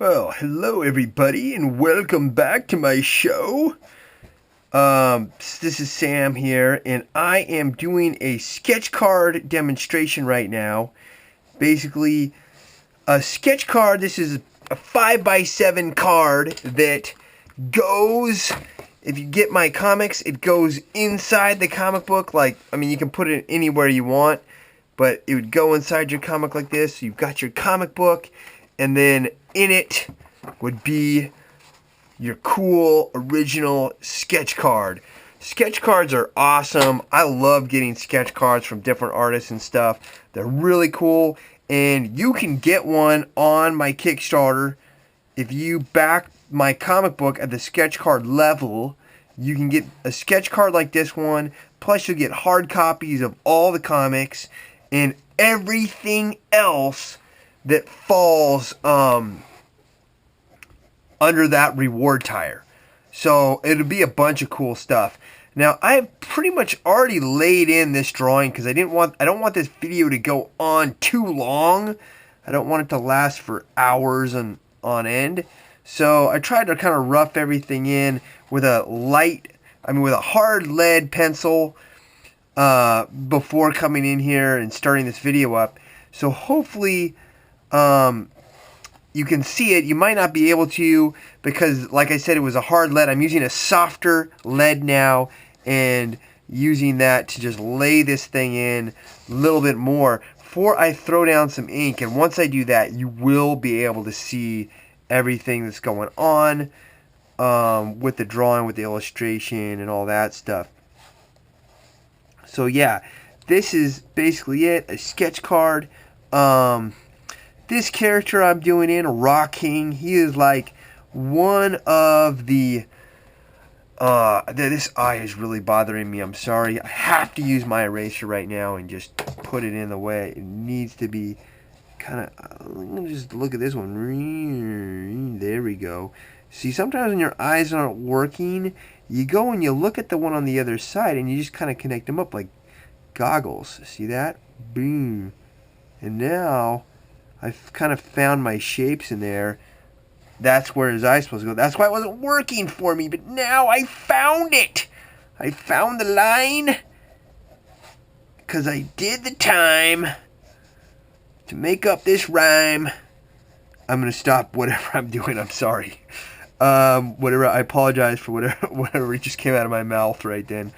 Well, hello everybody, and welcome back to my show. This is Sam here, and I am doing a sketch card demonstration right now. Basically, a sketch card. This is a 5x7 card that goes. If you get my comics, it goes inside the comic book. You can put it anywhere you want, but it would go inside your comic like this. You've got your comic book, and then in it would be your cool original sketch card. Sketch cards are awesome. I love getting sketch cards from different artists and stuff. They're really cool, and you can get one on my Kickstarter. If you back my comic book at the sketch card level, you can get a sketch card like this one, plus you'll get hard copies of all the comics and everything else that falls under that reward tier. So it'll be a bunch of cool stuff. Now I've pretty much already laid in this drawing because I don't want this video to go on too long. I don't want it to last for hours on end. So I tried to kind of rough everything in with with a hard lead pencil before coming in here and starting this video up. So hopefully you can see it. You might not be able to because, like I said, it was a hard lead. I'm using a softer lead now and using that to just lay this thing in a little bit more before I throw down some ink. And once I do that, you will be able to see everything that's going on with the drawing, with the illustration, and all that stuff. So yeah, this is basically it, a sketch card. This character I'm doing in, Rock King, he is like one of the... this eye is really bothering me. I'm sorry. I have to use my eraser right now and just put it in the way it needs to be. Kind of... Let me just look at this one. There we go. See, sometimes when your eyes aren't working, you go and you look at the one on the other side and you just kind of connect them up like goggles. See that? Boom. And now I've kind of found my shapes in there. That's where his eye's supposed to go. That's why it wasn't working for me, but now I found it. I found the line because I did the time to make up this rhyme. I'm going to stop whatever I'm doing. I'm sorry. Whatever. I apologize for whatever just came out of my mouth right then.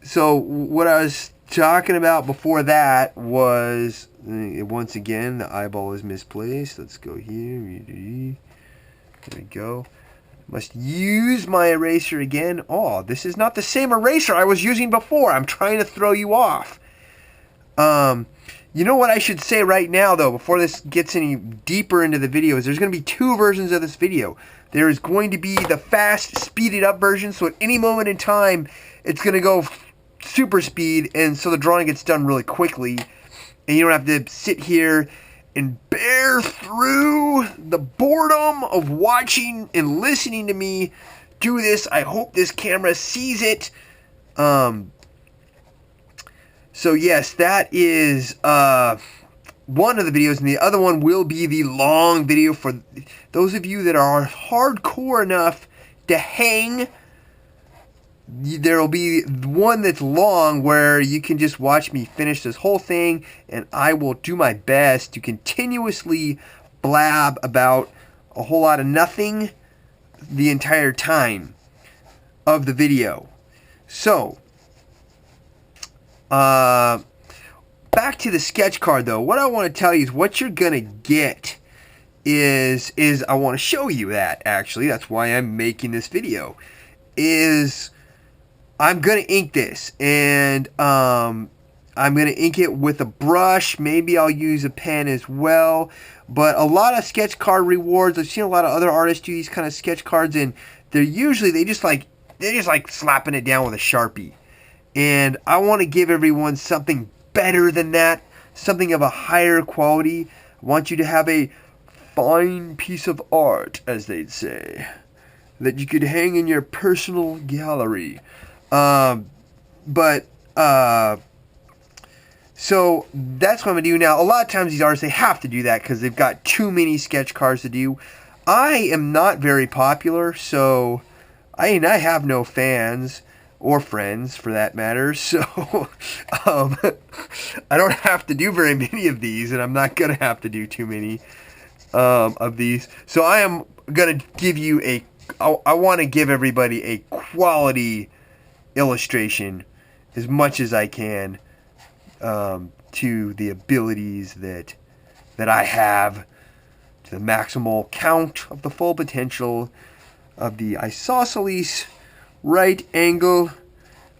So what I was talking about before that was, once again, the eyeball is misplaced. Let's go here. There we go. Must use my eraser again. Oh, this is not the same eraser I was using before. I'm trying to throw you off. You know what I should say right now, though, before this gets any deeper into the video, is there's going to be two versions of this video. There is going to be the fast, speeded up version, so at any moment in time, it's going to go super speed, and so the drawing gets done really quickly, and you don't have to sit here and bear through the boredom of watching and listening to me do this. I hope this camera sees it. So yes, that is one of the videos, and the other one will be the long video for those of you that are hardcore enough to hang. There will be one that's long where you can just watch me finish this whole thing, and I will do my best to continuously blab about a whole lot of nothing the entire time of the video. So back to the sketch card, though. What I want to tell you is what you're going to get is I want to show you that, actually. That's why I'm making this video. I'm going to ink this, and I'm going to ink it with a brush. Maybe I'll use a pen as well. But a lot of sketch card rewards, I've seen a lot of other artists do these kind of sketch cards, and they're just like slapping it down with a Sharpie. And I want to give everyone something better than that, something of a higher quality. I want you to have a fine piece of art, as they'd say, that you could hang in your personal gallery. So that's what I'm going to do now. A lot of times these artists, they have to do that because they've got too many sketch cards to do. I am not very popular, so I have no fans or friends for that matter. So I don't have to do very many of these, and I'm not going to have to do too many of these. So I am going to give you I want to give everybody a quality illustration as much as I can to the abilities that I have, to the maximal count of the full potential of the isosceles right angle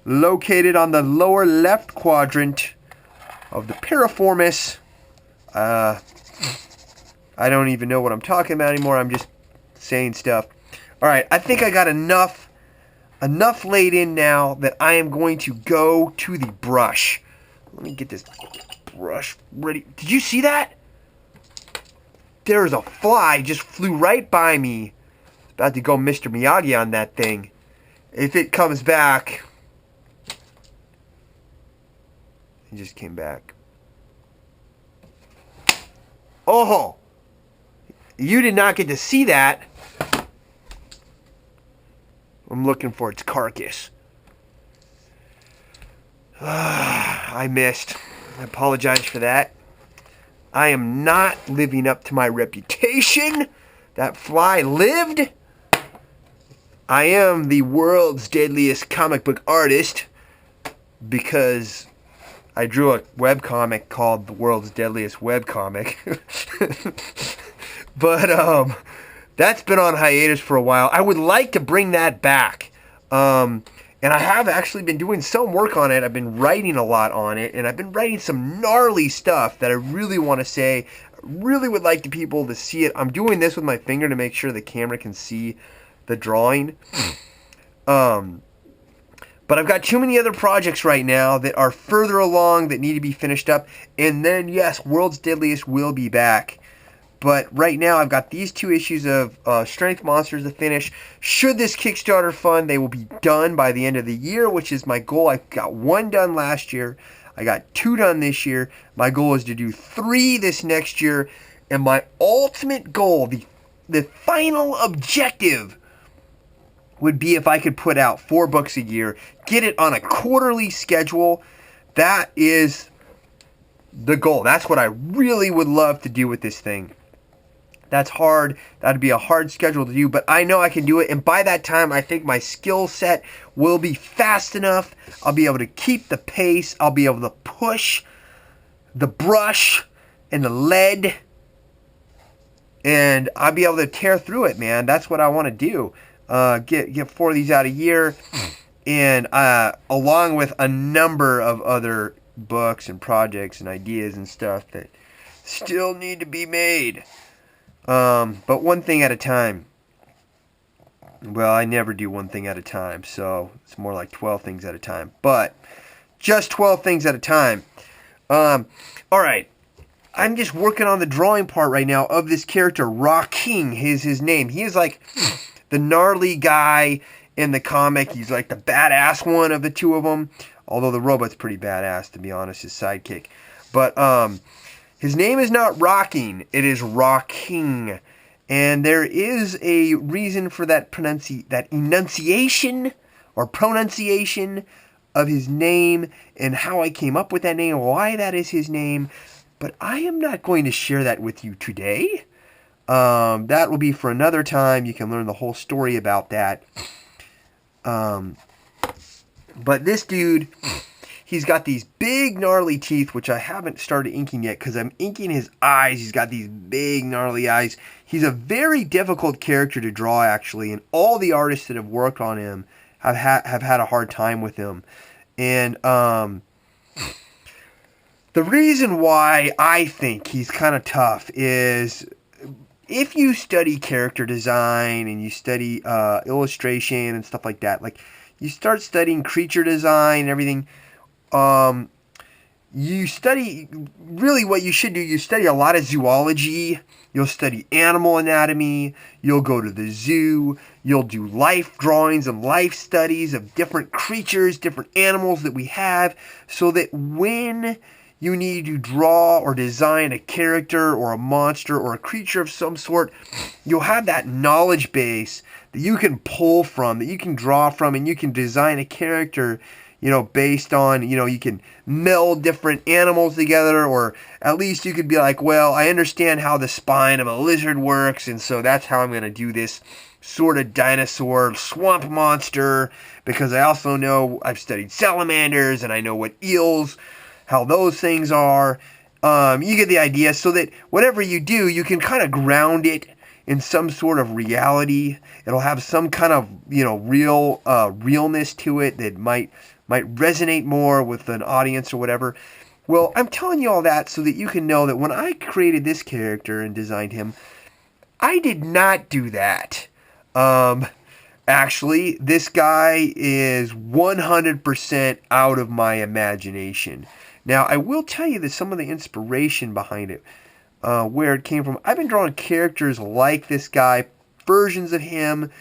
located on the lower left quadrant of the piriformis. I don't even know what I'm talking about anymore. I'm just saying stuff. All right, I think I got enough laid in now that I am going to go to the brush. Let me get this brush ready. Did you see that? There's a fly just flew right by me. About to go Mr. Miyagi on that thing. If it comes back. He just came back. Oh! You did not get to see that. I'm looking for its carcass. I missed. I apologize for that. I am not living up to my reputation. That fly lived. I am the world's deadliest comic book artist because I drew a webcomic called The World's Deadliest Webcomic. But that's been on hiatus for a while. I would like to bring that back. And I have actually been doing some work on it. I've been writing a lot on it, and I've been writing some gnarly stuff that I really want to say. I really would like the people to see it. I'm doing this with my finger to make sure the camera can see the drawing. But I've got too many other projects right now that are further along that need to be finished up. And then, yes, World's Deadliest will be back. But right now, I've got these 2 issues of Strength Monsters to finish. Should this Kickstarter fund, they will be done by the end of the year, which is my goal. I got 1 done last year. I got 2 done this year. My goal is to do 3 this next year. And my ultimate goal, the final objective, would be if I could put out 4 books a year, get it on a quarterly schedule. That is the goal. That's what I really would love to do with this thing. That's hard. That'd be a hard schedule to do, but I know I can do it. And by that time, I think my skill set will be fast enough. I'll be able to keep the pace. I'll be able to push the brush and the lead. And I'll be able to tear through it, man. That's what I want to do. Get 4 of these out a year. And along with a number of other books and projects and ideas and stuff that still need to be made. But one thing at a time. Well, I never do one thing at a time, so it's more like 12 things at a time. But just 12 things at a time. All right. I'm just working on the drawing part right now of this character. Rocking is his name. He is like the gnarly guy in the comic. He's like the badass one of the 2 of them. Although the robot's pretty badass, to be honest, his sidekick. But, his name is not Rocking, it is Rocking. And there is a reason for that enunciation or pronunciation of his name and how I came up with that name, why that is his name. But I am not going to share that with you today. That will be for another time. You can learn the whole story about that. But this dude, he's got these big gnarly teeth, which I haven't started inking yet because I'm inking his eyes. He's got these big gnarly eyes. He's a very difficult character to draw, actually, and all the artists that have worked on him have had a hard time with him. And the reason why I think he's kind of tough is if you study character design and you study illustration and stuff like that, like you start studying creature design and everything, you study, really what you should do, you study a lot of zoology, you'll study animal anatomy, you'll go to the zoo, you'll do life drawings and life studies of different creatures, different animals that we have, so that when you need to draw or design a character or a monster or a creature of some sort, you'll have that knowledge base that you can pull from, that you can draw from, and you can design a character, based on, you can meld different animals together, or at least you could be like, well, I understand how the spine of a lizard works, and so that's how I'm going to do this sort of dinosaur swamp monster, because I also know I've studied salamanders and I know what eels, how those things are. You get the idea, so that whatever you do, you can kind of ground it in some sort of reality. It'll have some kind of, realness to it that might resonate more with an audience or whatever. Well, I'm telling you all that so that you can know that when I created this character and designed him, I did not do that. Actually, this guy is 100% out of my imagination. Now, I will tell you that some of the inspiration behind it, where it came from, I've been drawing characters like this guy, versions of him,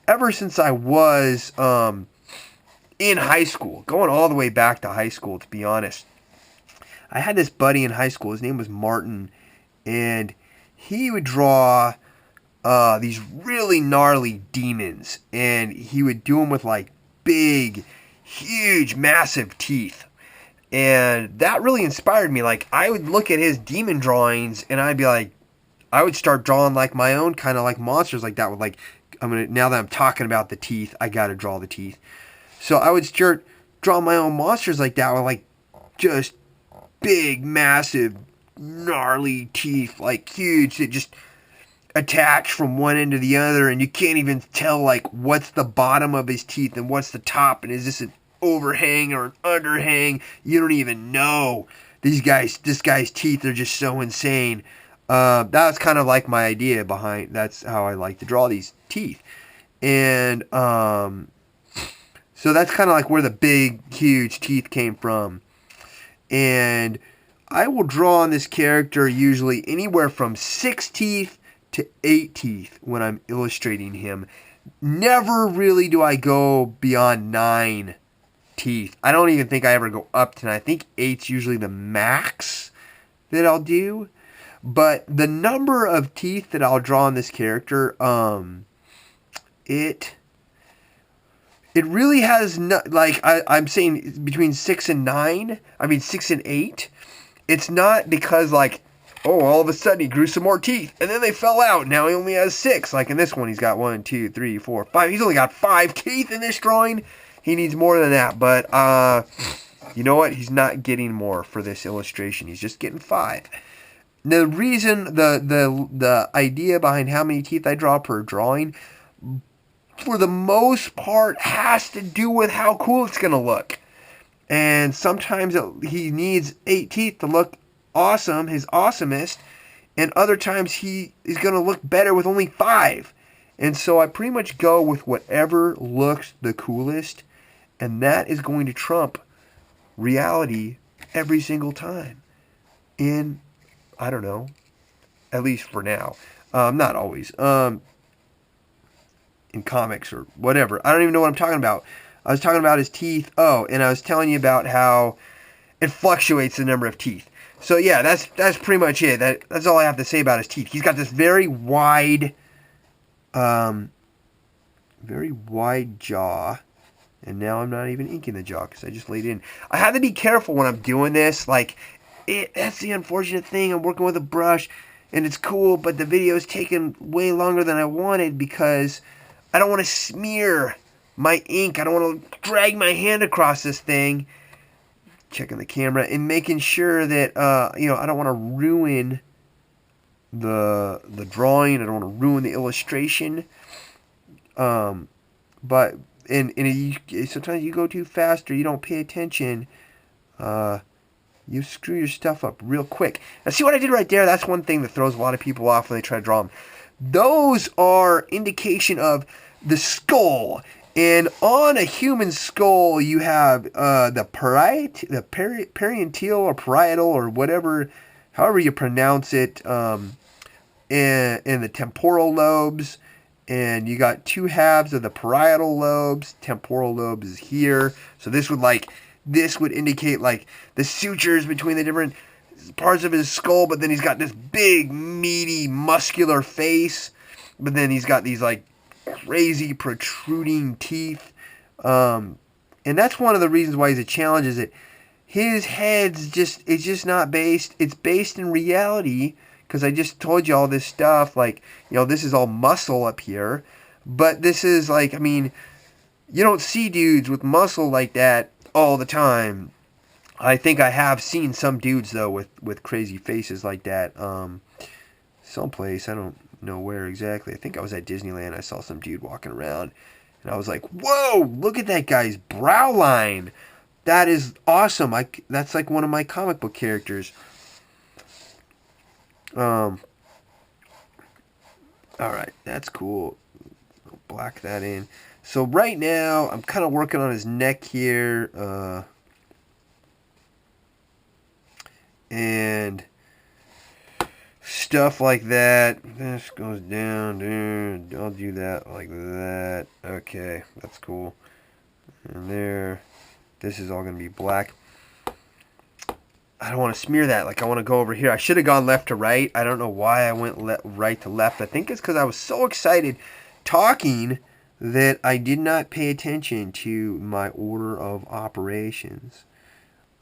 ever since I was in high school, going all the way back to high school, to be honest. I had this buddy in high school, his name was Martin, and he would draw these really gnarly demons, and he would do them with like big, huge, massive teeth. And that really inspired me. Like, I would look at his demon drawings and I'd be like, I would start drawing like my own kind of like monsters like that, with like, now that I'm talking about the teeth, I got to draw the teeth. So I would start drawing my own monsters like that, with like just big, massive, gnarly teeth, like huge, that just attach from one end to the other, and you can't even tell like what's the bottom of his teeth and what's the top, and is this an overhang or an underhang? You don't even know. This guy's teeth are just so insane. That was kind of like my idea behind, that's how I like to draw these teeth. And so that's kind of like where the big, huge teeth came from. And I will draw on this character usually anywhere from 6 teeth to 8 teeth when I'm illustrating him. Never really do I go beyond 9 teeth. I don't even think I ever go up to 9. I think 8's usually the max that I'll do. But the number of teeth that I'll draw on this character, it really has I'm saying between 6 and 9. I mean 6 and 8. It's not because like, oh, all of a sudden he grew some more teeth and then they fell out. Now he only has 6. Like in this one, he's got 1, 2, 3, 4, 5. He's only got 5 teeth in this drawing. He needs more than that. But you know what? He's not getting more for this illustration. He's just getting 5. The reason, the idea behind how many teeth I draw per drawing, for the most part, has to do with how cool it's going to look. And sometimes he needs 8 teeth to look awesome, his awesomest, and other times he is going to look better with only 5. And so I pretty much go with whatever looks the coolest, and that is going to trump reality every single time. I don't know, at least for now. Not always. In comics or whatever. I don't even know what I'm talking about. I was talking about his teeth. Oh, and I was telling you about how it fluctuates the number of teeth. So yeah, that's pretty much it. That's all I have to say about his teeth. He's got this very wide jaw. And now I'm not even inking the jaw because I just laid in. I have to be careful when I'm doing this. Like, that's the unfortunate thing. I'm working with a brush, and it's cool, but the video is taking way longer than I wanted because I don't want to smear my ink. I don't want to drag my hand across this thing. Checking the camera and making sure that, I don't want to ruin the drawing. I don't want to ruin the illustration. But sometimes you go too fast or you don't pay attention. You screw your stuff up real quick. Now, see what I did right there? That's one thing that throws a lot of people off when they try to draw them. Those are indication of the skull. And on a human skull, you have the parietal or parietal or whatever, however you pronounce it, and the temporal lobes. And you got 2 halves of the parietal lobes. Temporal lobes is here. So this would this would indicate like the sutures between the different parts of his skull, but then he's got this big, meaty, muscular face, but then he's got these like crazy protruding teeth. And that's one of the reasons why he's a challenge, is that his head's it's just not based, it's based in reality, because I just told you all this stuff, like, you know, this is all muscle up here, but this is like, I mean, you don't see dudes with muscle like that all the time. I think I have seen some dudes, though, with crazy faces like that, someplace, I don't know where exactly. I think I was at Disneyland. I saw some dude walking around, and I was like, whoa, look at that guy's brow line. That is awesome. That's like one of my comic book characters. All right, that's cool. I'll black that in. So right now, I'm kind of working on his neck here, and stuff like that. This goes down, dude. I'll do that like that. Okay, that's cool. And there, this is all going to be black. I don't want to smear that. Like, I want to go over here. I should have gone left to right. I don't know why I went right to left. I think it's because I was so excited talking that I did not pay attention to my order of operations.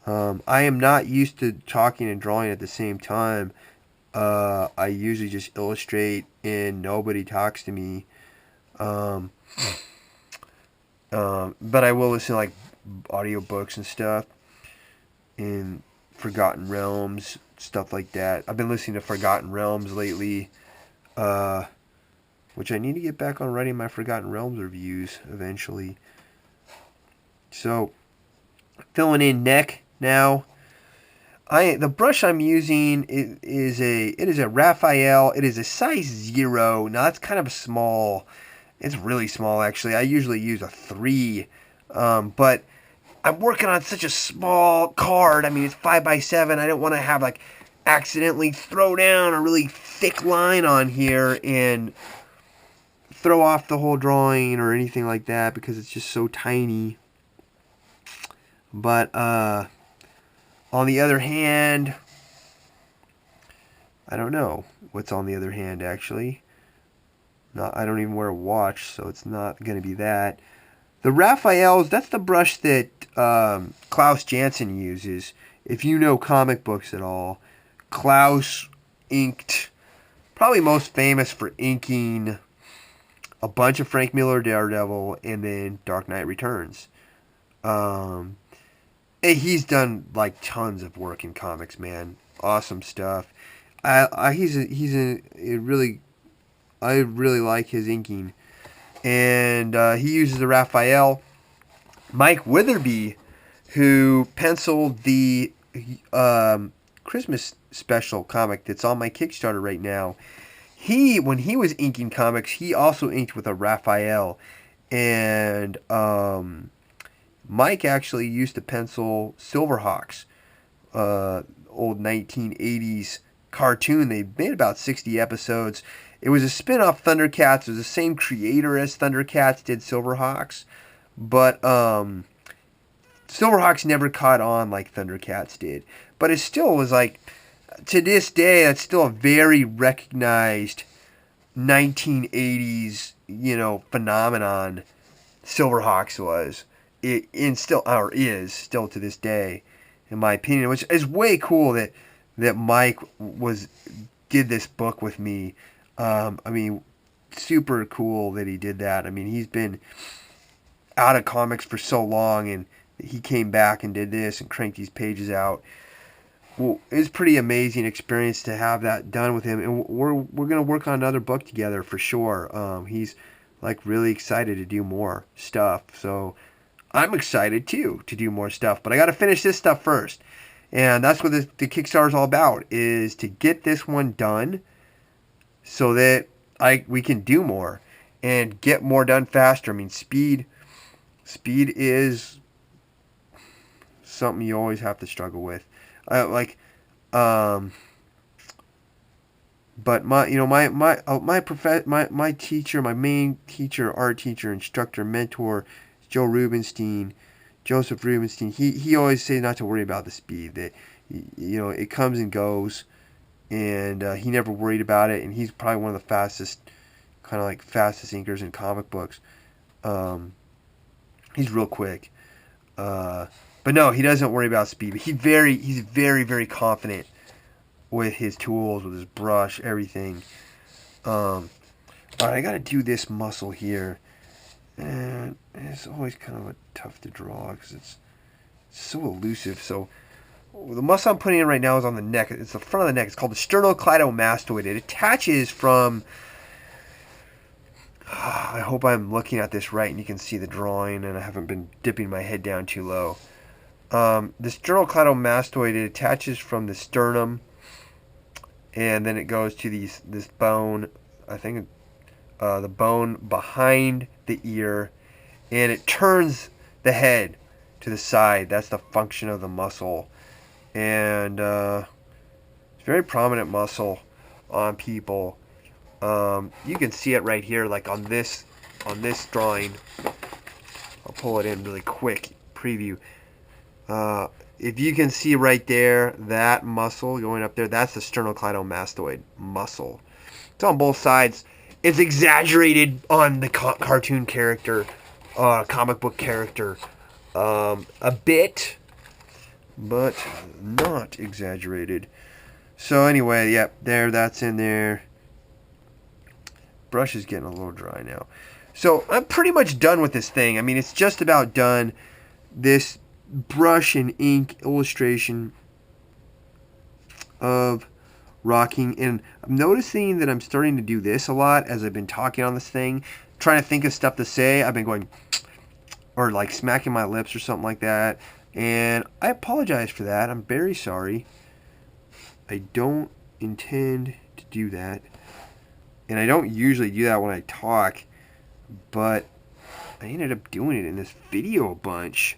I am not used to talking and drawing at the same time. I usually just illustrate and nobody talks to me. But I will listen to like audiobooks and stuff in Forgotten Realms, stuff like that. I've been listening to Forgotten Realms lately, which I need to get back on writing my Forgotten Realms reviews eventually. So, filling in neck now. The brush I'm using is a Raphael. It is a size 0. Now that's kind of small. It's really small, actually. I usually use a 3, but I'm working on such a small card. I mean, it's 5x7. I don't want to have like accidentally throw down a really thick line on here and throw off the whole drawing or anything like that, because it's just so tiny. But on the other hand, I don't know what's on the other hand, actually. I don't even wear a watch, so it's not going to be that. The Raphaels, that's the brush that Klaus Janson uses. If you know comic books at all, Klaus inked, probably most famous for inking a bunch of Frank Miller Daredevil and then Dark Knight Returns. He's done like tons of work in comics, man. Awesome stuff. I really like his inking, and he uses a Raphael. Mike Witherby, who penciled the Christmas special comic that's on my Kickstarter right now, when he was inking comics, he also inked with a Raphael, and Mike actually used to pencil Silverhawks, old 1980s cartoon. They made about 60 episodes. It was a spin-off Thundercats. It was the same creator as Thundercats did Silverhawks, but Silverhawks never caught on like Thundercats did. But it still was like, to this day, it's still a very recognized 1980s, phenomenon. Silverhawks was. Is still to this day, in my opinion, which is way cool that Mike did this book with me. I mean, super cool that he did that. I mean, he's been out of comics for so long, and he came back and did this and cranked these pages out. Well, it was a pretty amazing experience to have that done with him, and we're gonna work on another book together for sure. He's like really excited to do more stuff, so I'm excited too to do more stuff, but I got to finish this stuff first. And that's what the Kickstarter is all about, is to get this one done so that we can do more and get more done faster. I mean, speed is something you always have to struggle with. But my teacher, my main teacher, art teacher, instructor, mentor, Joe Rubenstein. Joseph Rubenstein, he always says not to worry about the speed. That, you know, it comes and goes, and he never worried about it. And he's probably one of the fastest, kind of like fastest inkers in comic books. He's real quick. But no, he doesn't worry about speed. But he's very, very confident with his tools, with his brush, everything. All right, I got to do this muscle here. And it's always kind of tough to draw because it's so elusive. So the muscle I'm putting in right now is on the neck. It's the front of the neck. It's called the sternocleidomastoid. It attaches from... I hope I'm looking at this right and you can see the drawing and I haven't been dipping my head down too low. The sternocleidomastoid, it attaches from the sternum and then it goes to this bone, I think the bone behind the ear, and it turns the head to the side. That's the function of the muscle. And it's a very prominent muscle on people. You can see it right here, like on this drawing. I'll pull it in really quick, preview. If you can see right there, that muscle going up there, that's the sternocleidomastoid muscle. It's on both sides. It's exaggerated on the cartoon character, comic book character, a bit, but not exaggerated. So anyway, yep, there, that's in there. Brush is getting a little dry now. So I'm pretty much done with this thing. I mean, it's just about done. This brush and ink illustration of rocking, and I'm noticing that I'm starting to do this a lot as I've been talking on this thing, trying to think of stuff to say. I've been going or like smacking my lips or something like that, and I apologize for that. I'm very sorry. I don't intend to do that, and I don't usually do that when I talk, but I ended up doing it in this video a bunch.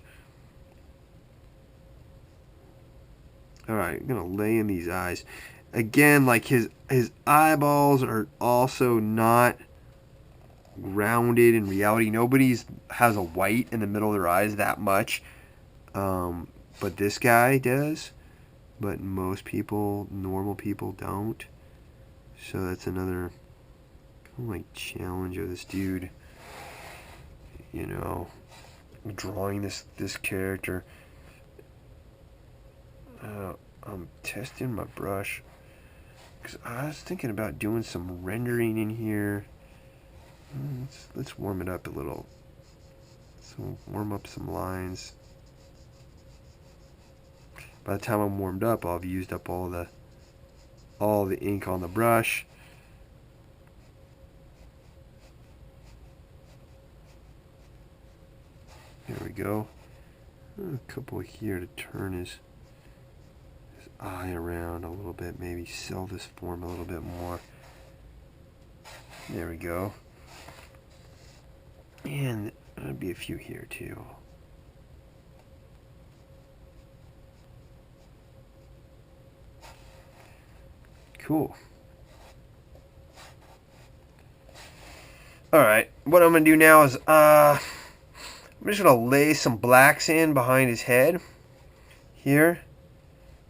Alright, I'm gonna lay in these eyes. Again, like his eyeballs are also not grounded in reality. Nobody has a white in the middle of their eyes that much. But this guy does. But most people, normal people, don't. So that's another kind of like challenge of this dude. You know, drawing this character. I'm testing my brush. Because I was thinking about doing some rendering in here. Let's warm it up a little. So warm up some lines. By the time I'm warmed up, I'll have used up all the ink on the brush. There we go. A couple here to turn his eye around a little bit, maybe sell this form a little bit more. There we go. And there'll be a few here too. Cool. Alright, what I'm going to do now is I'm just going to lay some blacks in behind his head here.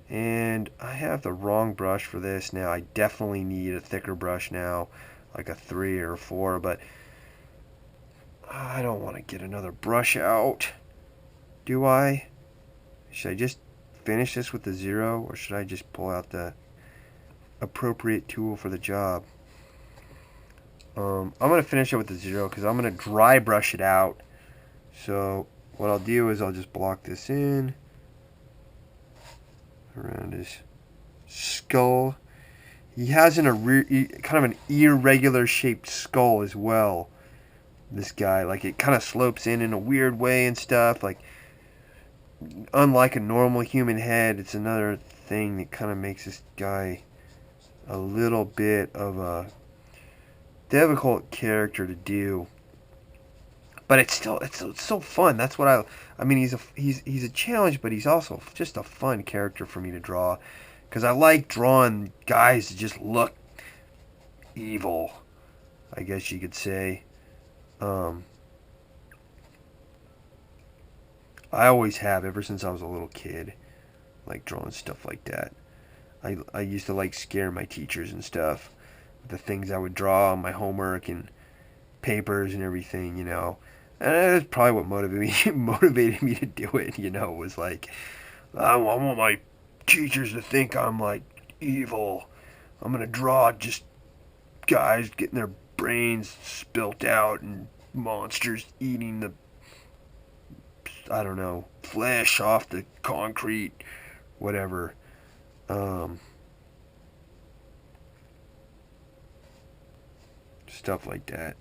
And I have the wrong brush for this now. I definitely need a thicker brush now, like a 3 or a 4, but I don't want to get another brush out. Do I? Should I just finish this with the 0, or should I just pull out the appropriate tool for the job? I'm going to finish it with the 0 because I'm going to dry brush it out. So what I'll do is I'll just block this in around his skull. He has kind of an irregular shaped skull as well. This guy, like it kind of slopes in a weird way and stuff. Like unlike a normal human head, it's another thing that kind of makes this guy a little bit of a difficult character to do. But it's so fun. That's what I mean, he's a challenge, but he's also just a fun character for me to draw, because I like drawing guys that just look evil, I guess you could say. I always have, ever since I was a little kid, like drawing stuff like that. I used to like scare my teachers and stuff. The things I would draw on my homework and papers and everything, And that's probably what motivated me to do it, was like, I want my teachers to think I'm like evil. I'm gonna draw just guys getting their brains spilt out and monsters eating the, I don't know, flesh off the concrete, whatever. Stuff like that.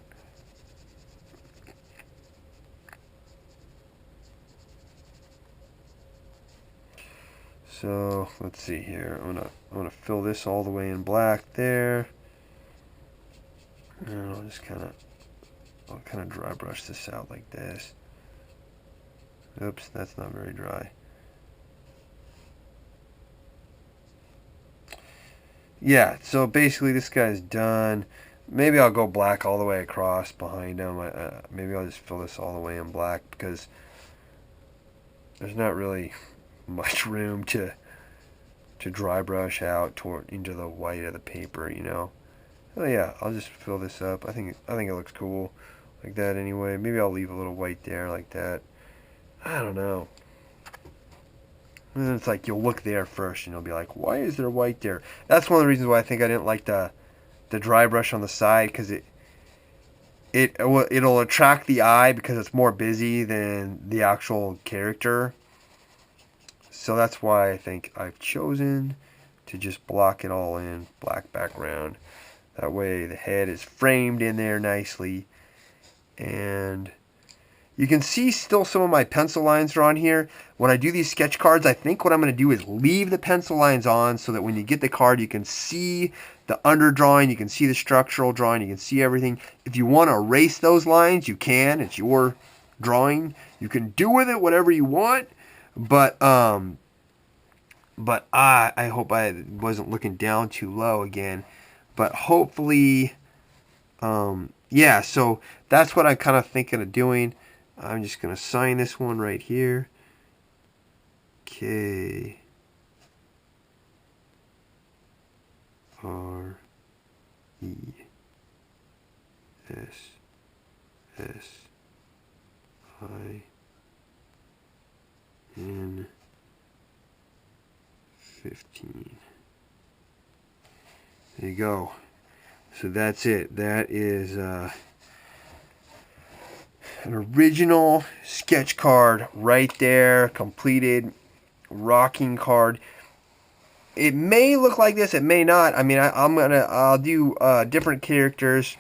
So let's see here. I'm gonna fill this all the way in black there. And I'll kind of dry brush this out like this. Oops, that's not very dry. Yeah, so basically this guy's done. Maybe I'll go black all the way across behind him. Maybe I'll just fill this all the way in black because there's not really much room to dry brush out into the white of the paper, Oh yeah, I'll just fill this up. I think it looks cool like that anyway. Maybe I'll leave a little white there like that. I don't know. And then it's like you'll look there first and you'll be like, why is there white there? That's one of the reasons why I think I didn't like the dry brush on the side, because it'll attract the eye because it's more busy than the actual character. So that's why I think I've chosen to just block it all in, black background. That way the head is framed in there nicely. And you can see still some of my pencil lines are on here. When I do these sketch cards, I think what I'm going to do is leave the pencil lines on so that when you get the card, you can see the underdrawing, you can see the structural drawing, you can see everything. If you want to erase those lines, you can. It's your drawing. You can do with it whatever you want. But I hope I wasn't looking down too low again. But hopefully, yeah, so that's what I'm kind of thinking of doing. I'm just going to sign this one right here. K R E S S I N 15. There you go. So that's it. That is an original sketch card right there, completed rocking card. It may look like this, it may not. I mean, I'll do different characters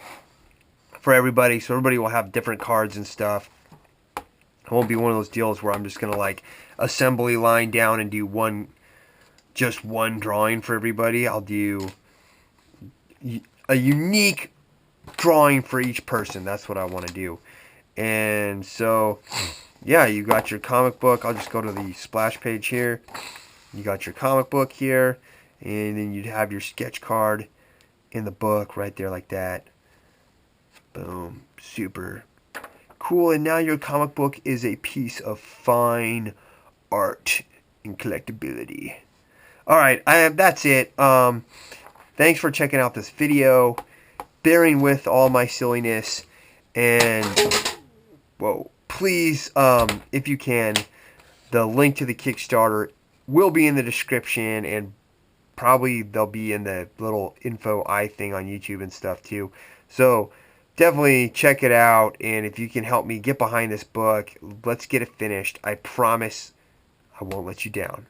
for everybody, so everybody will have different cards and stuff. It won't be one of those deals where I'm just gonna like assembly line down and do just one drawing for everybody. I'll do a unique drawing for each person. That's what I want to do. And so, yeah, you got your comic book. I'll just go to the splash page here. You got your comic book here, and then you'd have your sketch card in the book right there like that. Boom. Super cool. And now your comic book is a piece of fine art and collectability. All right, that's it. Thanks for checking out this video, bearing with all my silliness, and whoa, please, if you can, the link to the Kickstarter will be in the description, and probably they'll be in the little info thing on YouTube and stuff too. So definitely check it out, and if you can help me get behind this book, let's get it finished. I promise I won't let you down.